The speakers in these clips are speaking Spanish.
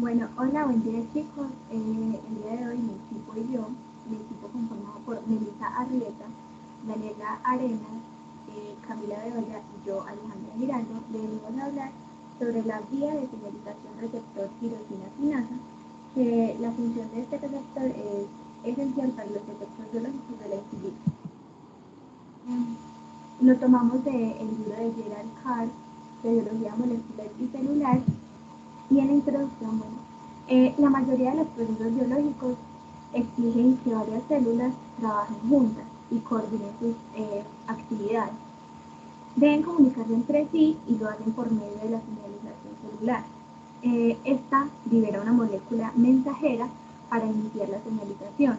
Bueno, hola, buen día chicos. El día de hoy mi equipo y yo, mi equipo conformado por Melissa Arrieta, Daniela Arenas, Camila Bedoya y yo, Alejandra Giraldo, le venimos a hablar sobre la vía de señalización receptor tirosina sinasa, que la función de este receptor es esencial para los efectos biológicos de la insulina. Lo tomamos del libro de Gerald Carr, de biología molecular y celular, y en la introducción, bueno, la mayoría de los procesos biológicos exigen que varias células trabajen juntas y coordinen sus actividades. Deben comunicarse entre sí y lo hacen por medio de la señalización celular. Esta libera una molécula mensajera para iniciar la señalización,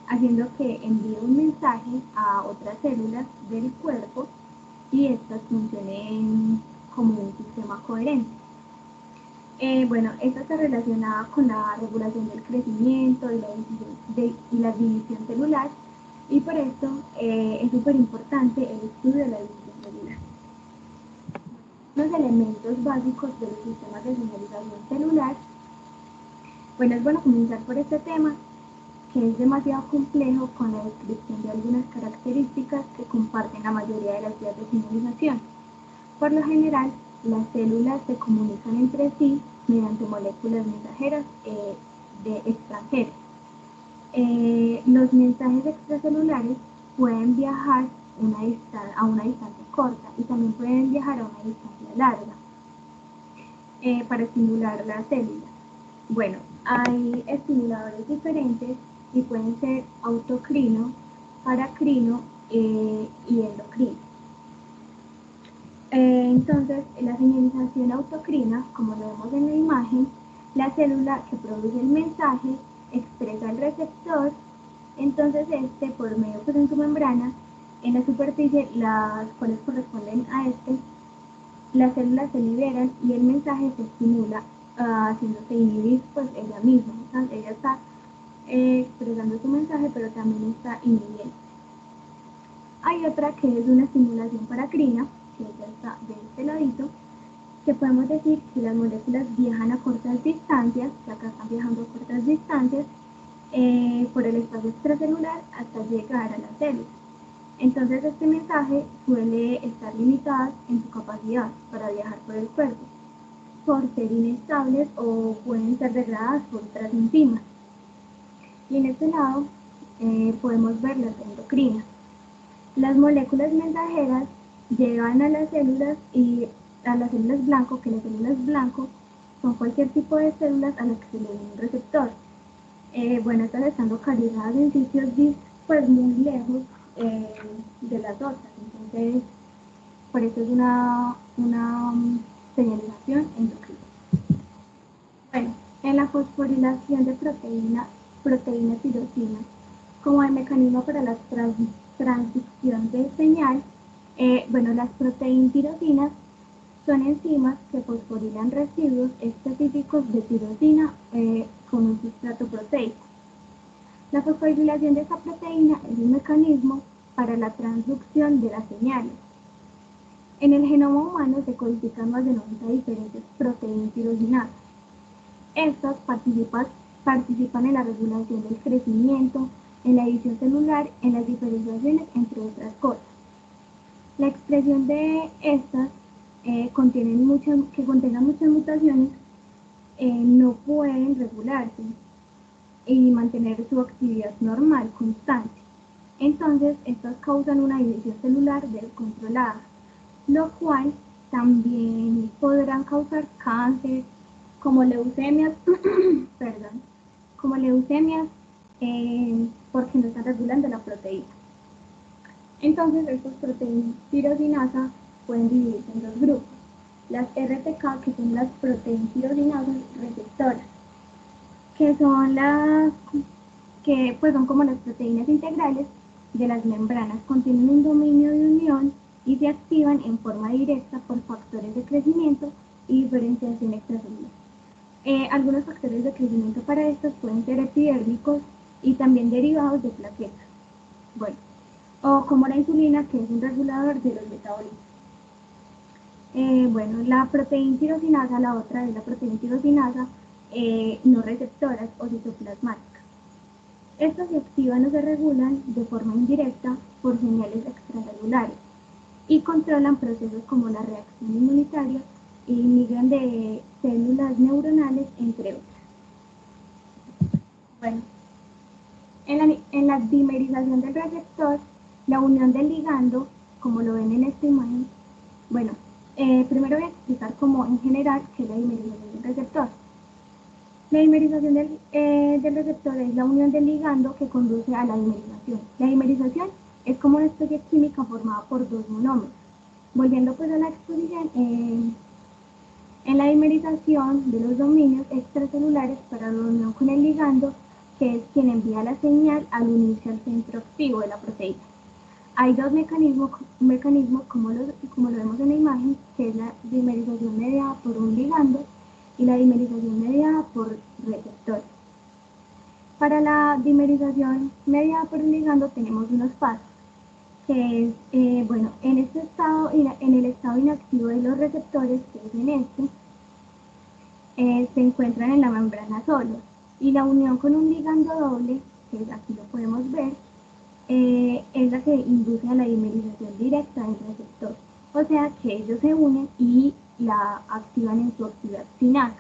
haciendo que envíe un mensaje a otras células del cuerpo y estas funcionen como un sistema coherente. Bueno, esto está relacionado con la regulación del crecimiento y la división celular, y por esto es súper importante el estudio de la división celular. Los elementos básicos de los sistemas de señalización celular. Bueno, es bueno comenzar por este tema, que es demasiado complejo, con la descripción de algunas características que comparten la mayoría de las vías de señalización. Por lo general, las células se comunican entre sí mediante moléculas mensajeras de extranjeras. Los mensajes extracelulares pueden viajar a una distancia corta y también pueden viajar a una distancia larga para estimular la célula. Bueno, hay estimuladores diferentes y pueden ser autocrino, paracrino y endocrino. Entonces, la señalización autocrina, como lo vemos en la imagen, la célula que produce el mensaje expresa al receptor, entonces por medio de su membrana, en la superficie, las cuales corresponden a las células se liberan y el mensaje se estimula, haciéndose inhibir pues ella misma. Entonces, ella está expresando su mensaje, pero también está inhibiendo. Hay otra que es una estimulación paracrina, que ya está de este ladito, que podemos decir que las moléculas viajan a cortas distancias, que acá están viajando a cortas distancias, por el espacio extracelular hasta llegar a la célula. Entonces este mensaje suele estar limitado en su capacidad para viajar por el cuerpo, por ser inestables o pueden ser degradadas por otras enzimas. Y en este lado podemos ver las endocrinas. Las moléculas mensajeras llegan a las células blanco, que las células blanco son cualquier tipo de células a las que se le da un receptor. Bueno, estas están localizadas en sitios pues muy lejos de las otras, entonces por eso es una señalización endocrina. Bueno, en la fosforilación de proteína tirosina, como el mecanismo para la transducción de señal, bueno, las tirosinas son enzimas que fosforilan residuos específicos de tirosina con un sustrato proteico. La fosforilación de esta proteína es un mecanismo para la transducción de las señales. En el genoma humano se codifican más de 90 diferentes proteínas tirosinasas. Estas participan en la regulación del crecimiento, en la división celular, en las diferenciaciones, entre otras cosas. La expresión de estas que contengan muchas mutaciones no pueden regularse y mantener su actividad normal, constante. Entonces, estas causan una división celular descontrolada, lo cual también podrán causar cáncer, como leucemias, perdón, como leucemias, porque no están regulando la proteína. Entonces, estas proteínas tirosinasas pueden dividirse en dos grupos. Las RTK, que son las proteínas tirosinasas receptoras, que son como las proteínas integrales de las membranas, contienen un dominio de unión y se activan en forma directa por factores de crecimiento y diferenciación extracelular. Algunos factores de crecimiento para estos pueden ser epidérmicos y también derivados de plaquetas. Bueno, o como la insulina, que es un regulador de los metabolitos. Bueno, la proteína tirosinasa, la otra es la proteína tirosinasa, no receptoras o citoplasmáticas. Estas se activan o se regulan de forma indirecta por señales extracelulares y controlan procesos como la reacción inmunitaria y migran de células neuronales, entre otras. Bueno, en la dimerización del receptor, la unión del ligando, como lo ven en esta imagen, bueno, primero voy a explicar como en general qué es la dimerización del receptor. La dimerización del receptor es la unión del ligando que conduce a la dimerización. La dimerización es como una especie química formada por dos monómeros. Volviendo pues a la exposición, en la dimerización de los dominios extracelulares para la unión con el ligando, que es quien envía la señal al unirse al centro activo de la proteína. Hay dos mecanismos como lo vemos en la imagen, que es la dimerización mediada por un ligando y la dimerización mediada por receptores. Para la dimerización mediada por un ligando tenemos unos pasos, que es, bueno, en este estado, en el estado inactivo de los receptores, que es en este, se encuentran en la membrana solos, y la unión con un ligando doble, que aquí lo podemos ver, es la que induce a la dimerización directa del receptor. O sea que ellos se unen y la activan en su actividad sinasa,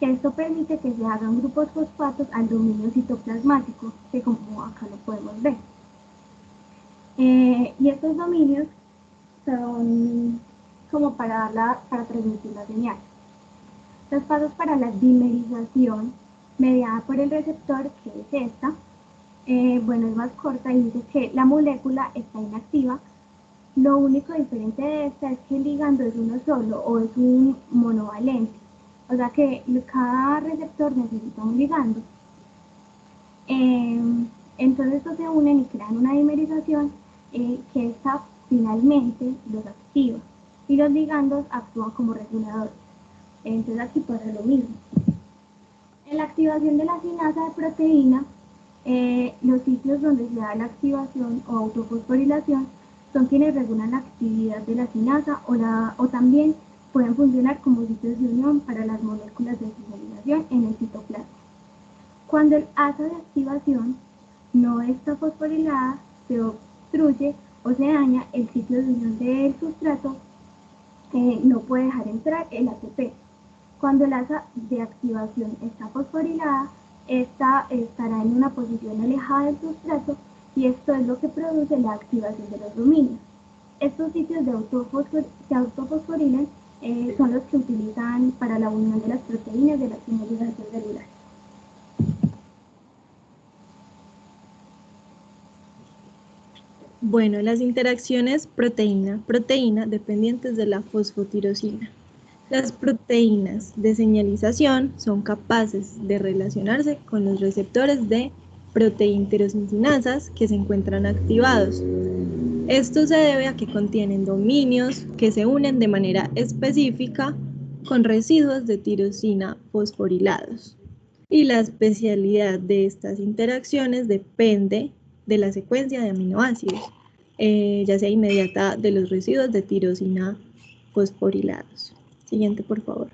que esto permite que se hagan grupos fosfatos al dominio citoplasmático, que como acá lo podemos ver. Y estos dominios son como para transmitir la señal. Los pasos para la dimerización mediada por el receptor, que es esta, bueno, es más corta y dice que la molécula está inactiva. Lo único diferente de esta es que el ligando es uno solo o es un monovalente. O sea que cada receptor necesita un ligando. Entonces estos se unen y crean una dimerización que esta finalmente los activa. Y los ligandos actúan como reguladores. Entonces aquí pasa lo mismo. En la activación de la sinasa de proteína, los sitios donde se da la activación o autofosforilación son quienes regulan la actividad de la sinasa o también pueden funcionar como sitios de unión para las moléculas de fosforilación en el citoplasma. Cuando el asa de activación no está fosforilada, se obstruye o se daña el sitio de unión del sustrato, no puede dejar entrar el ATP. Cuando el asa de activación está fosforilada, esta estará en una posición alejada del sustrato y esto es lo que produce la activación de los dominios. Estos sitios de se autofosforilan son los que utilizan para la unión de las proteínas de la señalización celular. Bueno, las interacciones proteína-proteína dependientes de la fosfotirosina. Las proteínas de señalización son capaces de relacionarse con los receptores de proteínterosinasas que se encuentran activados. Esto se debe a que contienen dominios que se unen de manera específica con residuos de tirosina fosforilados. Y la especialidad de estas interacciones depende de la secuencia de aminoácidos, ya sea inmediata de los residuos de tirosina fosforilados. Siguiente, por favor.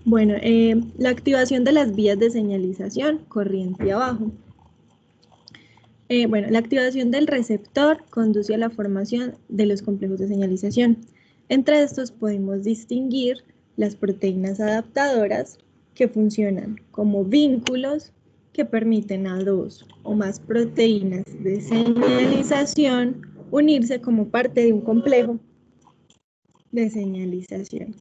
Bueno, la activación de las vías de señalización, corriente abajo. Bueno, la activación del receptor conduce a la formación de los complejos de señalización. Entre estos podemos distinguir las proteínas adaptadoras que funcionan como vínculos que permiten a dos o más proteínas de señalización unirse como parte de un complejo de señalización.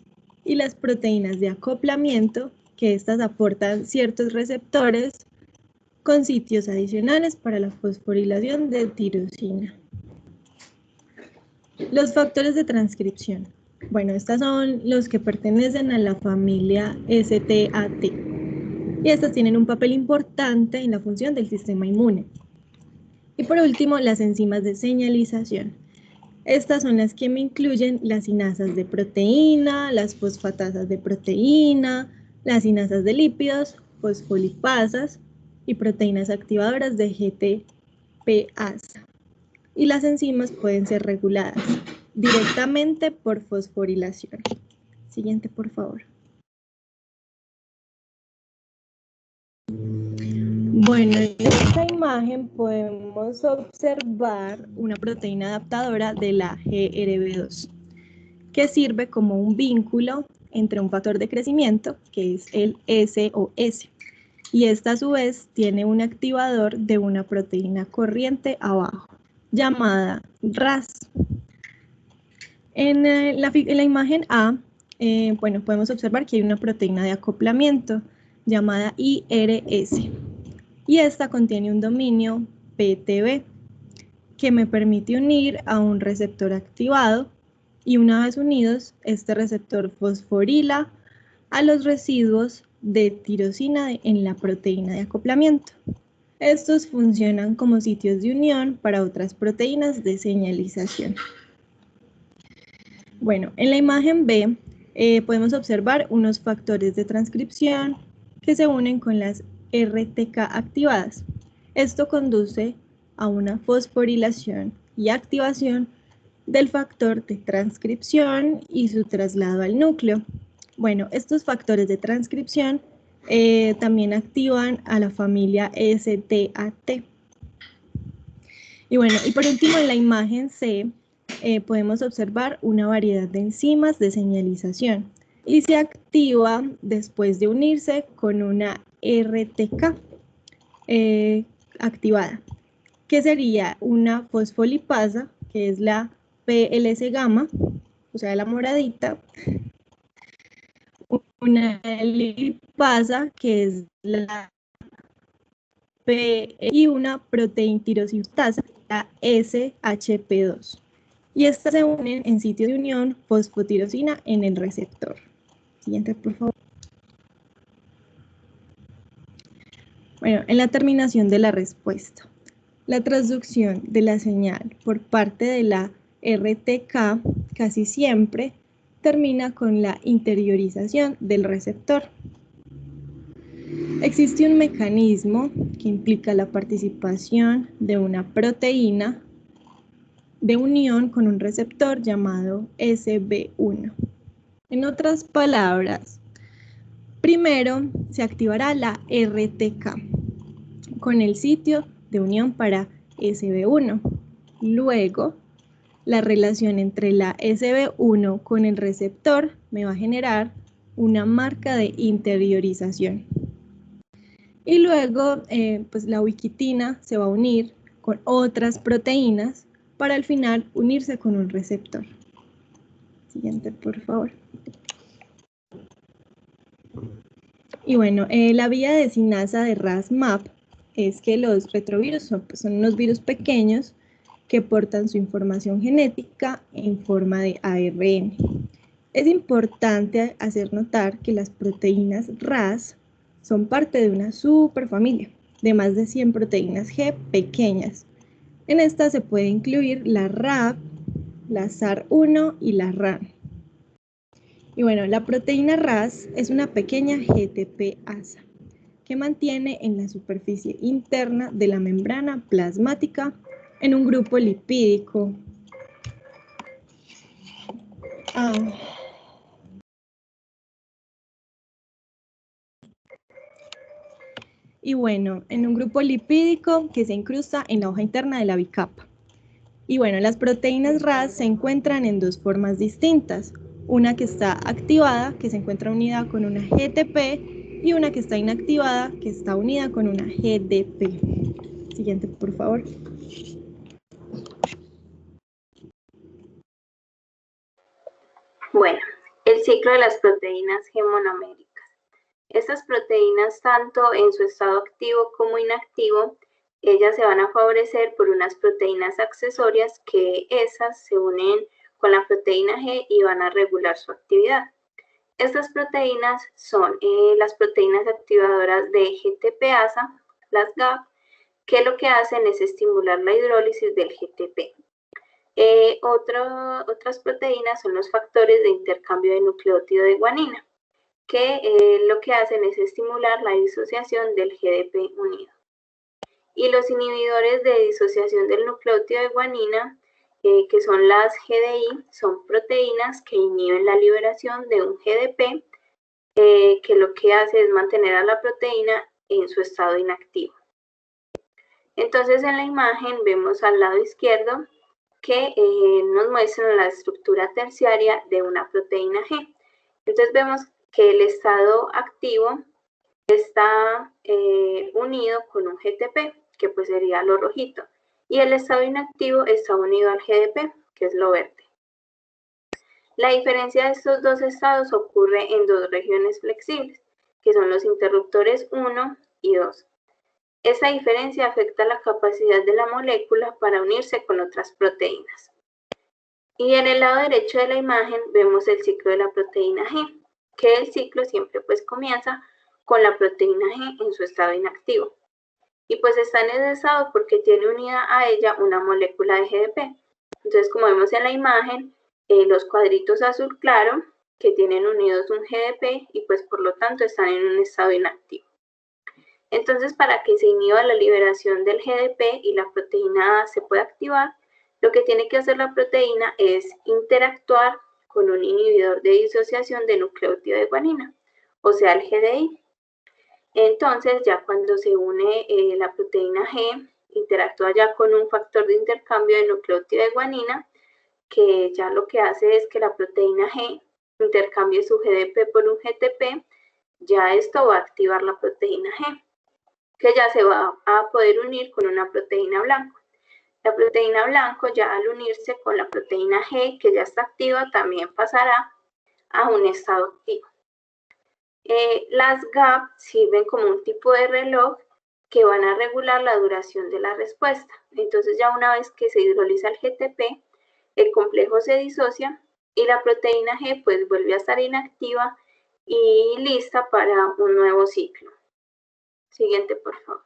Y las proteínas de acoplamiento, que estas aportan ciertos receptores con sitios adicionales para la fosforilación de tirosina. Los factores de transcripción. Bueno, estos son los que pertenecen a la familia STAT. Y estas tienen un papel importante en la función del sistema inmune. Y por último, las enzimas de señalización. Estas son las que me incluyen las sinasas de proteína, las fosfatasas de proteína, las sinasas de lípidos, fosfolipasas y proteínas activadoras de GTPasa. Y las enzimas pueden ser reguladas directamente por fosforilación. Siguiente, por favor. Bueno, en esta imagen podemos observar una proteína adaptadora de la GRB2, que sirve como un vínculo entre un factor de crecimiento, que es el SOS, y esta a su vez tiene un activador de una proteína corriente abajo, llamada RAS. En la imagen A, bueno, podemos observar que hay una proteína de acoplamiento llamada IRS, y esta contiene un dominio PTB que me permite unir a un receptor activado, y una vez unidos, este receptor fosforila a los residuos de tirosina en la proteína de acoplamiento. Estos funcionan como sitios de unión para otras proteínas de señalización. Bueno, en la imagen B podemos observar unos factores de transcripción que se unen con las RTK activadas. Esto conduce a una fosforilación y activación del factor de transcripción y su traslado al núcleo. Bueno, estos factores de transcripción también activan a la familia STAT. Y bueno, y por último en la imagen C podemos observar una variedad de enzimas de señalización y se activa después de unirse con una RTK activada, que sería una fosfolipasa, que es la PLS gamma, o sea, la moradita, una lipasa, que es la P, y una proteintirosintasa, la SHP2. Y estas se unen en sitio de unión fosfotirosina en el receptor. Siguiente, por favor. Bueno, en la terminación de la respuesta, la transducción de la señal por parte de la RTK casi siempre termina con la interiorización del receptor. Existe un mecanismo que implica la participación de una proteína de unión con un receptor llamado SB1. En otras palabras, primero se activará la RTK con el sitio de unión para SB1. Luego, la relación entre la SB1 con el receptor me va a generar una marca de interiorización. Y luego, pues la ubiquitina se va a unir con otras proteínas para al final unirse con un receptor. Siguiente, por favor. Y bueno, la vía de desinasa de RAS-MAP es que los retrovirus son unos virus pequeños que portan su información genética en forma de ARN. Es importante hacer notar que las proteínas RAS son parte de una superfamilia de más de 100 proteínas G pequeñas. En esta se puede incluir la RAB, la SAR1 y la RAN. Y bueno, la proteína RAS es una pequeña GTP-asa que mantiene en la superficie interna de la membrana plasmática en un grupo lipídico. Y bueno, en un grupo lipídico que se incrusta en la hoja interna de la bicapa. Y bueno, las proteínas RAS se encuentran en dos formas distintas. Una que está activada, que se encuentra unida con una GTP, y una que está inactivada, que está unida con una GDP. Siguiente, por favor. Bueno, el ciclo de las proteínas G monoméricas. Estas proteínas, tanto en su estado activo como inactivo, ellas se van a favorecer por unas proteínas accesorias que esas se unen con la proteína G y van a regular su actividad. Estas proteínas son las proteínas activadoras de GTP-asa, las GAP, que lo que hacen es estimular la hidrólisis del GTP. Otras proteínas son los factores de intercambio de nucleótido de guanina, que lo que hacen es estimular la disociación del GDP unido. Y los inhibidores de disociación del nucleótido de guanina que son las GDI, son proteínas que inhiben la liberación de un GDP, que lo que hace es mantener a la proteína en su estado inactivo. Entonces en la imagen vemos al lado izquierdo que nos muestra la estructura terciaria de una proteína G. Entonces vemos que el estado activo está unido con un GTP, que pues sería lo rojito, y el estado inactivo está unido al GDP, que es lo verde. La diferencia de estos dos estados ocurre en dos regiones flexibles, que son los interruptores 1 y 2. Esta diferencia afecta la capacidad de la molécula para unirse con otras proteínas. Y en el lado derecho de la imagen vemos el ciclo de la proteína G, que el ciclo siempre pues comienza con la proteína G en su estado inactivo. Y pues está en ese estado porque tiene unida a ella una molécula de GDP. Entonces, como vemos en la imagen, los cuadritos azul claro que tienen unidos un GDP y pues por lo tanto están en un estado inactivo. Entonces, para que se inhiba la liberación del GDP y la proteína A se pueda activar, lo que tiene que hacer la proteína es interactuar con un inhibidor de disociación de nucleótido de guanina, o sea, el GDI. Entonces, ya cuando se une la proteína G, interactúa ya con un factor de intercambio de nucleótido de guanina, que ya lo que hace es que la proteína G intercambie su GDP por un GTP, ya esto va a activar la proteína G, que ya se va a poder unir con una proteína blanco. La proteína blanco ya al unirse con la proteína G, que ya está activa, también pasará a un estado activo. Las GAP sirven como un tipo de reloj que van a regular la duración de la respuesta. Entonces ya una vez que se hidroliza el GTP, el complejo se disocia y la proteína G pues vuelve a estar inactiva y lista para un nuevo ciclo. Siguiente, por favor.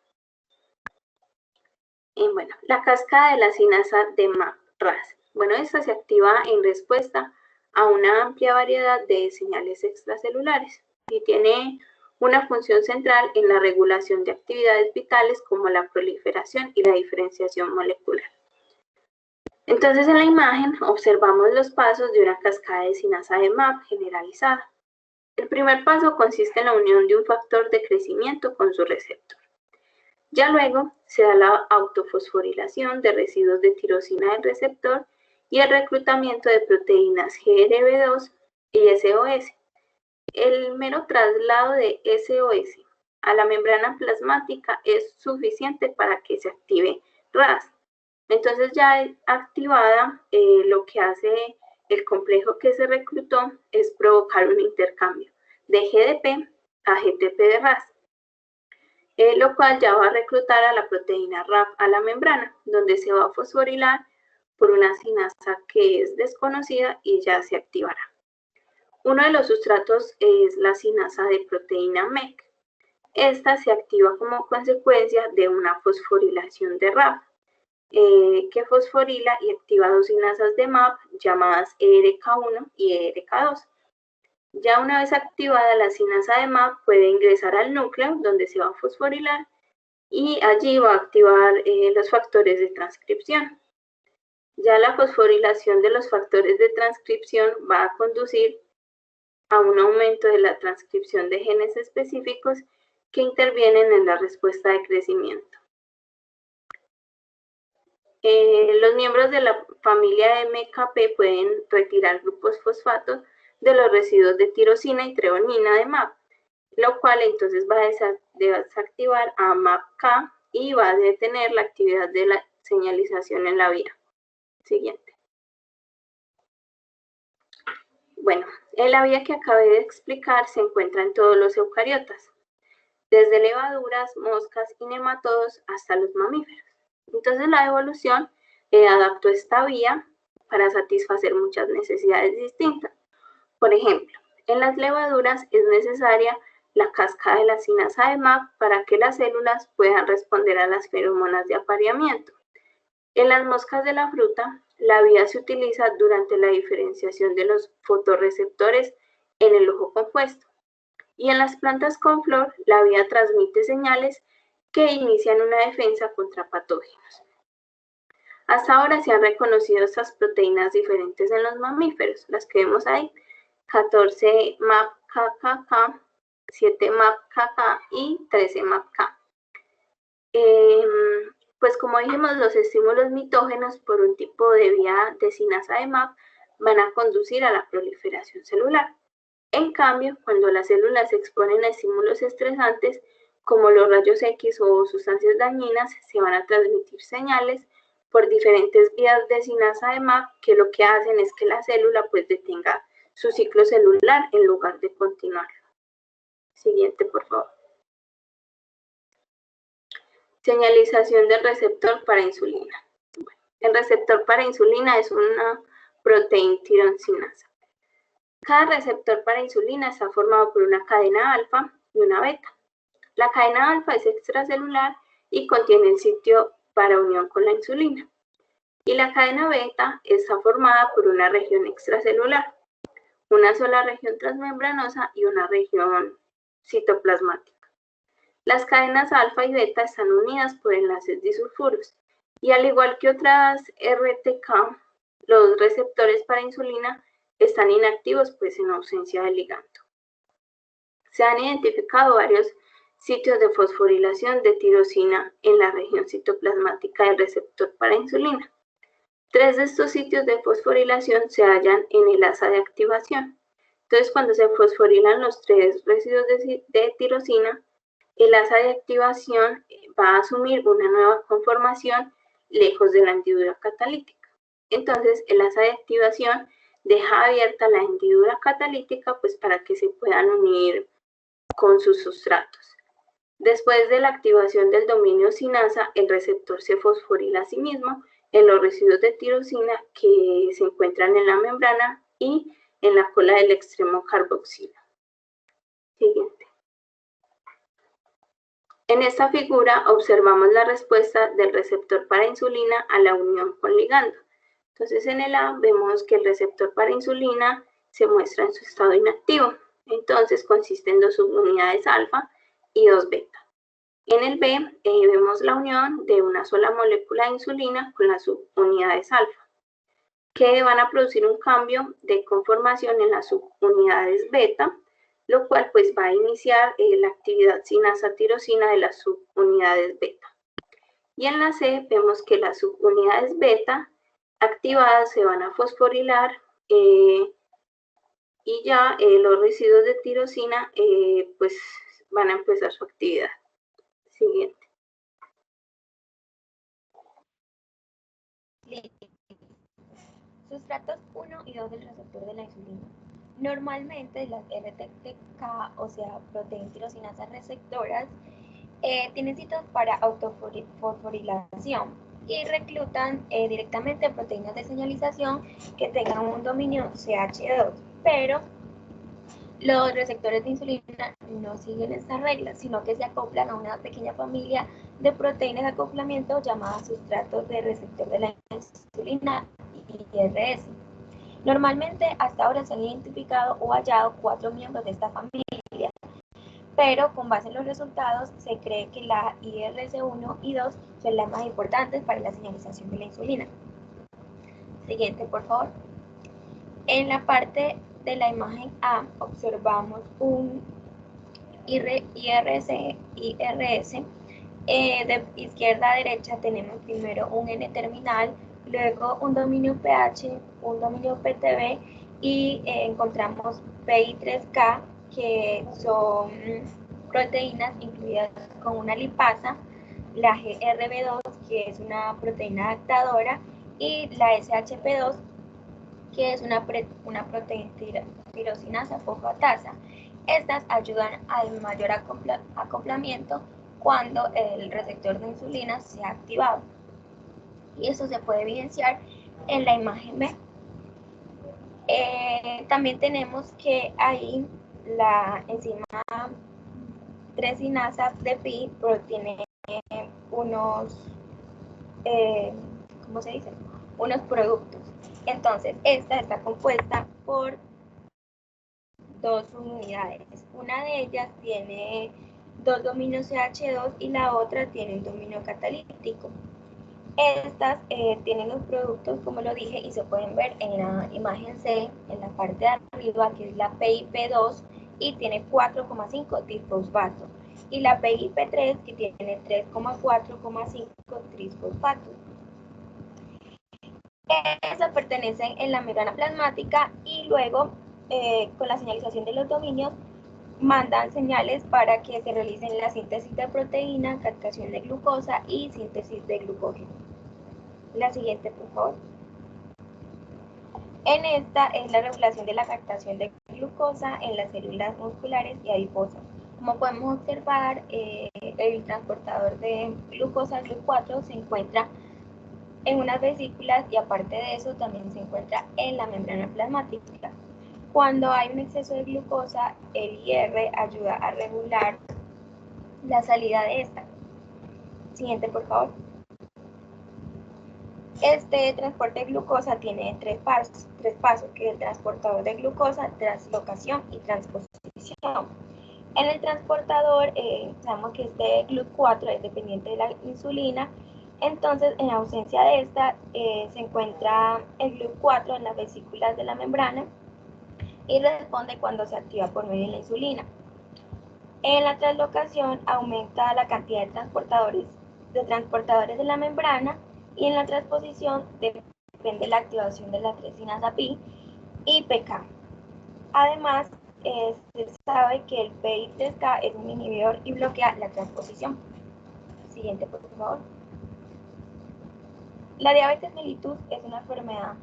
Bueno, la cascada de la sinasa de MAP-RAS. Bueno, esta se activa en respuesta a una amplia variedad de señales extracelulares y tiene una función central en la regulación de actividades vitales como la proliferación y la diferenciación molecular. Entonces, en la imagen observamos los pasos de una cascada de sinasa de MAP generalizada. El primer paso consiste en la unión de un factor de crecimiento con su receptor. Ya luego se da la autofosforilación de residuos de tirosina del receptor y el reclutamiento de proteínas GRB2 y SOS. El mero traslado de SOS a la membrana plasmática es suficiente para que se active RAS. Entonces ya activada, lo que hace el complejo que se reclutó es provocar un intercambio de GDP a GTP de RAS. Lo cual ya va a reclutar a la proteína RAF a la membrana, donde se va a fosforilar por una sinasa que es desconocida y ya se activará. Uno de los sustratos es la sinasa de proteína MEC. Esta se activa como consecuencia de una fosforilación de RAF, que fosforila y activa dos sinasas de MAP llamadas ERK1 y ERK2. Ya una vez activada la sinasa de MAP puede ingresar al núcleo donde se va a fosforilar y allí va a activar los factores de transcripción. Ya la fosforilación de los factores de transcripción va a conducir a un aumento de la transcripción de genes específicos que intervienen en la respuesta de crecimiento. Los miembros de la familia MKP pueden retirar grupos fosfatos de los residuos de tirosina y treonina de MAP, lo cual entonces va a desactivar a MAPK y va a detener la actividad de la señalización en la vía. Siguiente. Bueno, en la vía que acabé de explicar se encuentra en todos los eucariotas, desde levaduras, moscas y nematodos hasta los mamíferos. Entonces la evolución adaptó esta vía para satisfacer muchas necesidades distintas. Por ejemplo, en las levaduras es necesaria la cascada de la sinasa de MAP para que las células puedan responder a las feromonas de apareamiento. En las moscas de la fruta, la vía se utiliza durante la diferenciación de los fotorreceptores en el ojo compuesto. Y en las plantas con flor, la vía transmite señales que inician una defensa contra patógenos. Hasta ahora se han reconocido estas proteínas diferentes en los mamíferos, las que vemos ahí, 14 MAPKK, 7 MAPKK y 13 MAPK. Pues como dijimos, los estímulos mitógenos por un tipo de vía de sinasa de MAP van a conducir a la proliferación celular. En cambio, cuando las células se exponen a estímulos estresantes, como los rayos X o sustancias dañinas, se van a transmitir señales por diferentes vías de sinasa de MAP que lo que hacen es que la célula pues detenga su ciclo celular en lugar de continuarlo. Siguiente, por favor. Señalización del receptor para insulina. Bueno, el receptor para insulina es una proteína tirosinasa. Cada receptor para insulina está formado por una cadena alfa y una beta. La cadena alfa es extracelular y contiene el sitio para unión con la insulina. Y la cadena beta está formada por una región extracelular, una sola región transmembranosa y una región citoplasmática. Las cadenas alfa y beta están unidas por enlaces disulfuros y al igual que otras RTK, los receptores para insulina están inactivos pues en ausencia de ligando. Se han identificado varios sitios de fosforilación de tirosina en la región citoplasmática del receptor para insulina. 3 de estos sitios de fosforilación se hallan en el asa de activación. Entonces, cuando se fosforilan los 3 residuos de tirosina, el asa de activación va a asumir una nueva conformación lejos de la hendidura catalítica. Entonces, el asa de activación deja abierta la hendidura catalítica pues, para que se puedan unir con sus sustratos. Después de la activación del dominio sinasa, el receptor se fosforila a sí mismo en los residuos de tirosina que se encuentran en la membrana y en la cola del extremo carboxilo. Siguiente. En esta figura observamos la respuesta del receptor para insulina a la unión con ligando. Entonces en el A vemos que el receptor para insulina se muestra en su estado inactivo. Entonces consiste en 2 subunidades alfa y 2 beta. En el B vemos la unión de una sola molécula de insulina con las subunidades alfa, que van a producir un cambio de conformación en las subunidades beta, lo cual pues va a iniciar la actividad sinasa tirosina de las subunidades beta. Y en la C vemos que las subunidades beta activadas se van a fosforilar y ya los residuos de tirosina pues van a empezar su actividad. Siguiente. Sustratos 1 y 2 del receptor de la insulina. Normalmente las RTK, o sea, proteínas tirosinasas receptoras, tienen sitios para autofosforilación y reclutan directamente proteínas de señalización que tengan un dominio CH2, pero los receptores de insulina no siguen esta regla, sino que se acoplan a una pequeña familia de proteínas de acoplamiento llamadas sustratos de receptor de la insulina, IRS. Normalmente hasta ahora se han identificado o hallado 4 miembros de esta familia, pero con base en los resultados se cree que la IRS1 y 2 son las más importantes para la señalización de la insulina. Siguiente, por favor. En la parte de la imagen A observamos un IRS. De izquierda a derecha tenemos primero un N-terminal, luego un dominio pH, un dominio PTB y encontramos PI3K, que son proteínas incluidas con una lipasa, la GRB2, que es una proteína adaptadora, y la SHP2, que es una proteína tirosinasa fosfatasa. Estas ayudan al mayor acoplamiento cuando el receptor de insulina se ha activado. Y eso se puede evidenciar en la imagen B. También tenemos que ahí la enzima 3-sinasa de Pi tiene unos, ¿cómo se dice? Unos productos. Entonces, esta está compuesta por 2 unidades. Una de ellas tiene 2 dominios CH2 y la otra tiene un dominio catalítico. Estas tienen los productos, como lo dije, y se pueden ver en la imagen C, en la parte de arriba, que es la PIP2, y tiene 4,5 trifosfato. Y la PIP3, que tiene 3,4,5 trifosfato. Estas pertenecen en la membrana plasmática y luego, con la señalización de los dominios, mandan señales para que se realicen la síntesis de proteína, captación de glucosa y síntesis de glucógeno. La siguiente, por favor. En esta es la regulación de la captación de glucosa en las células musculares y adiposas. Como podemos observar, el transportador de glucosa GLUT4 se encuentra en unas vesículas y aparte de eso también se encuentra en la membrana plasmática. Cuando hay un exceso de glucosa, el IR ayuda a regular la salida de esta. Siguiente, por favor. Este transporte de glucosa tiene tres pasos, que es el transportador de glucosa, translocación y transposición. En el transportador, sabemos que este GLUT4 es dependiente de la insulina, entonces en ausencia de esta se encuentra el GLUT4 en las vesículas de la membrana y responde cuando se activa por medio de la insulina. En la translocación aumenta la cantidad de transportadores de la membrana y en la transposición depende la activación de la triacinasa pi y PK. Además, se sabe que el PI3K es un inhibidor y bloquea la transposición. Siguiente, por favor. La diabetes mellitus es una enfermedad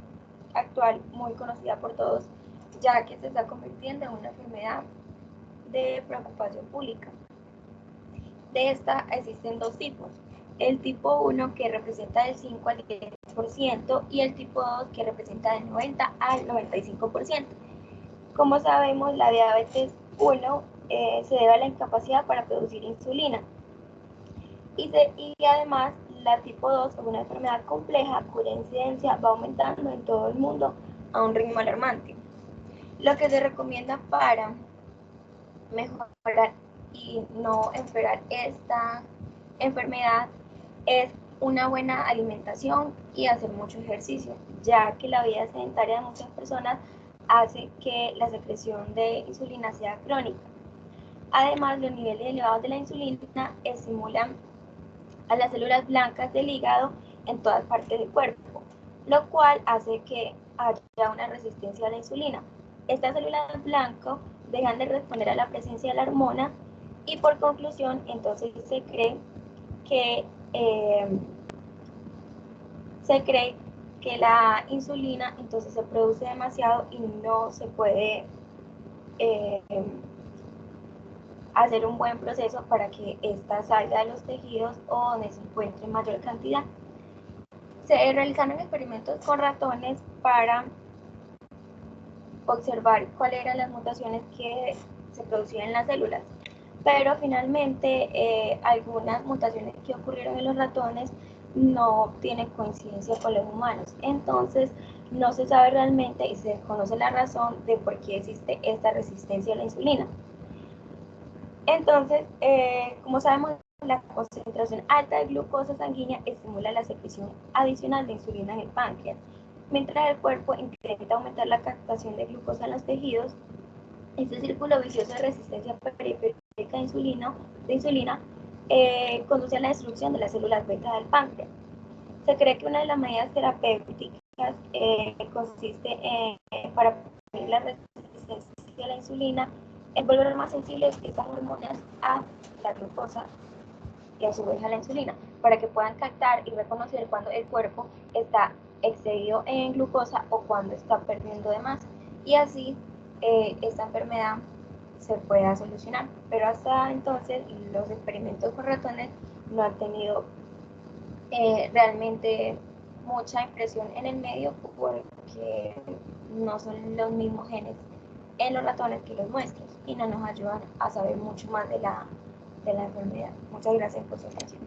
actual muy conocida por todos, ya que se está convirtiendo en una enfermedad de preocupación pública. De esta existen dos tipos. El tipo 1 que representa del 5 al 10% y el tipo 2 que representa del 90 al 95%. Como sabemos, la diabetes 1 se debe a la incapacidad para producir insulina. Y además, la tipo 2 es una enfermedad compleja cuya incidencia va aumentando en todo el mundo a un ritmo alarmante. Lo que se recomienda para mejorar y no empeorar esta enfermedad es una buena alimentación y hacer mucho ejercicio, ya que la vida sedentaria de muchas personas hace que la secreción de insulina sea crónica. Además, los niveles elevados de la insulina estimulan a las células blancas del hígado en todas partes del cuerpo, lo cual hace que haya una resistencia a la insulina. Estas células blancas dejan de responder a la presencia de la hormona y por conclusión, entonces se cree que la insulina entonces se produce demasiado y no se puede hacer un buen proceso para que ésta salga de los tejidos o donde se encuentre en mayor cantidad. Se realizaron experimentos con ratones para observar cuáles eran las mutaciones que se producían en las células, pero finalmente algunas mutaciones que ocurrieron en los ratones no tienen coincidencia con los humanos, entonces no se sabe realmente y se desconoce la razón de por qué existe esta resistencia a la insulina. Entonces, como sabemos, la concentración alta de glucosa sanguínea estimula la secreción adicional de insulina en el páncreas, mientras el cuerpo intenta aumentar la captación de glucosa en los tejidos. Este círculo vicioso de resistencia periférica de insulina conduce a la destrucción de las células beta del páncreas. Se cree que una de las medidas terapéuticas consiste para prevenir la resistencia a la insulina en volver más sensibles estas hormonas a la glucosa y a su vez a la insulina, para que puedan captar y reconocer cuando el cuerpo está excedido en glucosa o cuando está perdiendo de más, y así esta enfermedad se pueda solucionar. Pero hasta entonces los experimentos con ratones no han tenido realmente mucha impresión en el medio porque no son los mismos genes en los ratones que los nuestros y no nos ayudan a saber mucho más de la enfermedad. Muchas gracias por su atención.